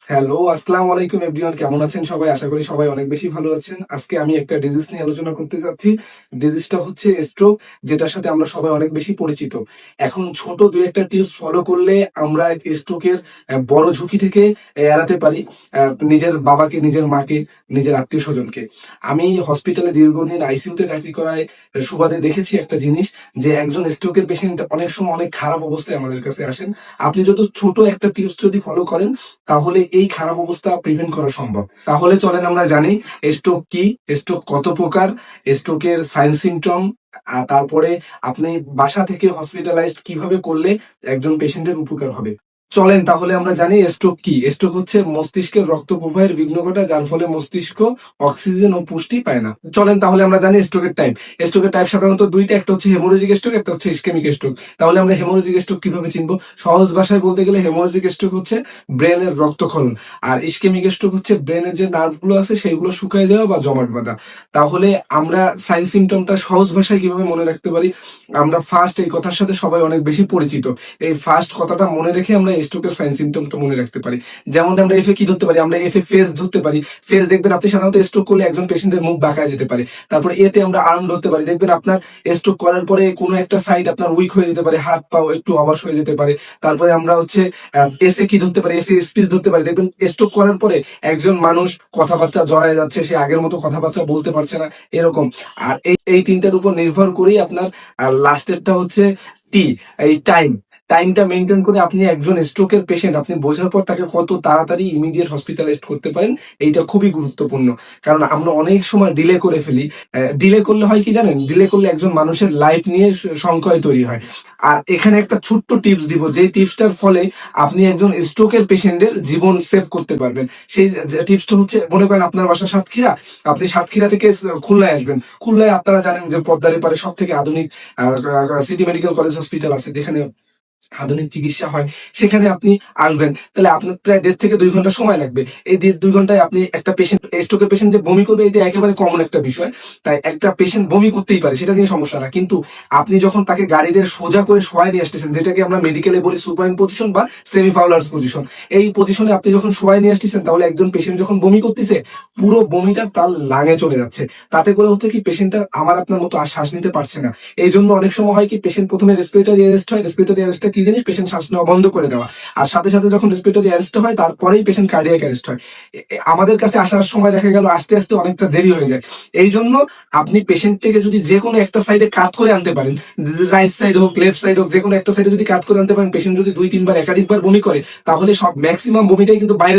Hello, আসসালামু আলাইকুম everyone. কেমন আছেন সবাই? আশা করি সবাই অনেক বেশি ভালো আছেন। আজকে আমি একটা ডিজিজ নিয়ে আলোচনা করতে যাচ্ছি। ডিজিজটা হচ্ছে স্ট্রোক, যেটার সাথে আমরা সবাই অনেক বেশি পরিচিত। এখন ছোট ২-১ টা টিপস ফলো করলে আমরা স্ট্রোকের বড় ঝুঁকি থেকে এড়াতে পারি নিজের বাবাকে, নিজের মাকে, নিজের আত্মীয়স্বজনকে। আমি হসপিটালে দীর্ঘদিন আইসিইউতে চাকরি করায় সুবাদে দেখেছি একটা জিনিস, যে একজন স্ট্রোকের পেশেন্ট অনেক সময় অনেক খারাপ অবস্থায় আমাদের কাছে আসেন। আপনি যত ছোট একটা টিপস যদি ফলো করেন, তাহলে এই খারাপ অবস্থা প্রিভেন্ট করা সম্ভব। তাহলে চলেন আমরা জানি স্ট্রোক কি, স্ট্রোক কত প্রকার, স্ট্রোকের সাইন সিমটম, তারপরে আপনি বাসা থেকে হসপিটালাইজড কিভাবে করলে একজন পেশেন্টের উপকার হবে। চলেন তাহলে আমরা জানি স্ট্রোক কি। স্ট্রোক হচ্ছে মস্তিষ্কের রক্ত প্রবাহের বিঘ্ন ঘটায়, যার ফলে মস্তিষ্ক অক্সিজেন ও পুষ্টি পায় না। চলেন তাহলে আমরা জানি স্ট্রোকের টাইপ। স্ট্রোকের টাইপ সাধারণত দুইটা, একটা হচ্ছে হেমোরেজিক স্ট্রোক, একটা হচ্ছে ইসকেমিক স্ট্রোক। তাহলে আমরা হেমোরেজিক স্ট্রোক কিভাবে চিনবো? সহজ ভাষায় বলতে গেলে হেমোরেজিক স্ট্রোক হচ্ছে ব্রেনের রক্তক্ষরণ, আর ইসকেমিক স্ট্রোক হচ্ছে ব্রেনের যে নার্ভ গুলো আছে সেইগুলো শুকায় যাওয়া বা জমাট বাঁধা। তাহলে আমরা সাইন সিমটমটা সহজ ভাষায় কিভাবে মনে রাখতে পারি? আমরা ফার্স্ট এই কথার সাথে সবাই অনেক বেশি পরিচিত, এই ফার্স্ট কথাটা মনে রেখে আমরা স্ট্রোকের সাইন সিমটমটা মনে রাখতে পারি। যেমন আমরা এফে কি ধরতে পারি? আমরা এফে ফেস ধরতে পারি। ফেস দেখবেন আপনি সাধারণত স্ট্রোক করলে একজন পেশেন্টের মুখ বাঁকায় যেতে পারে। তারপর এতে আমরা আর্ম ধরতে পারি, দেখবেন আপনার স্ট্রোক করার পরে কোনো একটা সাইড আপনার উইক হয়ে যেতে পারে, হাত পাও একটু অবশ হয়ে যেতে পারে। তারপরে আমরা হচ্ছে এসে কি ধরতে পারি? এসে স্পিচ ধরতে পারি। দেখবেন স্ট্রোক করার পরে একজন মানুষ কথাবার্তা জড়ায় যাচ্ছে, সে আগের মতো কথাবার্তা বলতে পারছে না, এরকম। আর এই তিনটার উপর নির্ভর করেই আপনার লাস্টেরটা হচ্ছে টি, এই টাইমটা মেনটেন করে আপনি একজন স্ট্রোকের পেশেন্ট আপনি বোঝার পর তাকে কত তাড়াতাড়ি ইমিডিয়েট হসপিটালাইজড করতে পারেন, এইটা খুবই গুরুত্বপূর্ণ। কারণ আমরা অনেক সময় ডিলে করে ফেলি। ডিলে করলে হয় কি জানেন? ডিলে করলে একজন মানুষের লাইফ নিয়ে সংশয় তৈরি হয়। আর এখানে একটা ছোট্ট টিপস দিব, যে টিপসটার ফলে আপনি একজন স্ট্রোকের পেশেন্টের জীবন সেভ করতে পারবেন। সেই টিপসটা হচ্ছে, মনে করেন আপনার বাসা সাতক্ষীরা, আপনি সাতক্ষীরা থেকে খুলনায় আসবেন। খুলনায় আপনারা জানেন যে পদ্মার এপারে সব থেকে আধুনিক সিটি মেডিকেল কলেজ হসপিটাল আছে, যেখানে আধুনিক চিকিৎসা হয়। সেখানে আপনি আসবেন, তাহলে আপনার প্রায় 1.5 থেকে 2 ঘন্টা সময় লাগবে। এই 1.5-2 ঘন্টায় আপনি একটা পেশেন্ট, স্ট্রোকের পেশেন্ট যে বমি করবে, এটা একেবারে কমন একটা বিষয়। তাই একটা পেশেন্ট বমি করতেই পারে, সেটা নিয়ে সমস্যা না। কিন্তু আপনি যখন তাকে গাড়িতে সোজা করে শোয়াই নিয়ে আসতেছেন, যেটাকে আমরা মেডিকেলে বলি সুপাইন পজিশন বা সেমি ফাউলার্স পজিশন, এই পজিশনে আপনি যখন শোয়াই নিয়ে আসতেছেন, তাহলে একজন পেশেন্ট যখন বমি করতেছে, পুরো বমিটা তার লাঙে চলে যাচ্ছে। তাতে করে হচ্ছে কি, পেশেন্টটা আমার আপনার মতো আর শ্বাস নিতে পারছে না। এই জন্য অনেক সময় হয় কি, পেশেন্ট প্রথমে রেসপিরেটরি অ্যারেস্ট হয়। রেসপিরেটরি অ্যারেস্টটা কি জিনিস? পেশেন্ট শ্বাস নেওয়া বন্ধ করে দেওয়া। আর সাথে সাথে যখন রেসপিরেটরি অ্যারেস্ট হয়, তারপরেই পেশেন্ট কার্ডিয়াক অ্যারেস্ট হয়। আমাদের কাছে আসার সময় দেখা গেল আস্তে আস্তে অনেকটা দেরি হয়ে যায়। এই জন্য আপনি পেশেন্টকে যদি যে কোনো একটা সাইডে কাত করে আনতে পারেন, রাইট সাইড হোক লেফট সাইড হোক, যে কোনো একটা সাইডে যদি কাত করে আনতে পারেন, পেশেন্ট যদি 2-3 বার একাধিকবার বমি করে, তাহলে সব ম্যাক্সিমাম বমিটাই কিন্তু বাইরে